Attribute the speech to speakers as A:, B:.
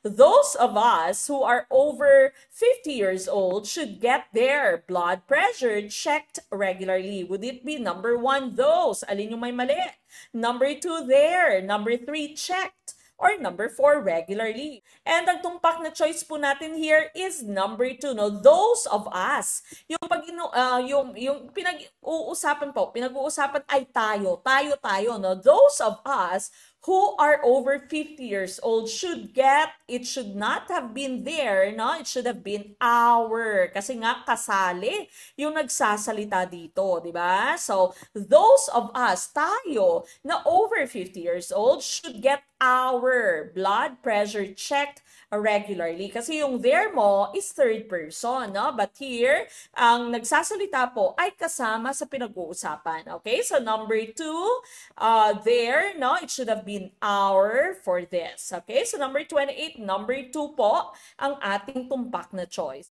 A: Those of us who are over 50 years old should get their blood pressure checked regularly. Would it be number 1, those? Alin yung may mali? Number 2, there. Number 3, checked. Or number 4, regularly. And ang tumpak na choice po natin here is number 2, no? Those of us. Yung pag yung pinag-uusapan ay tayo, no? Those of us who are over 50 years old should get, it should not have been there, no? It should have been our. Kasi nga kasali yung nagsasalita dito, di ba? So, those of us, tayo, na over 50 years old should get our blood pressure checked regularly. Kasi yung there mo is third person, no? But here, ang nagsasalita po ay kasama sa pinag-uusapan. Okay? So, number 2, there, no? It should have been our for this. Okay? So, number 28, number 2 po ang ating tumpak na choice.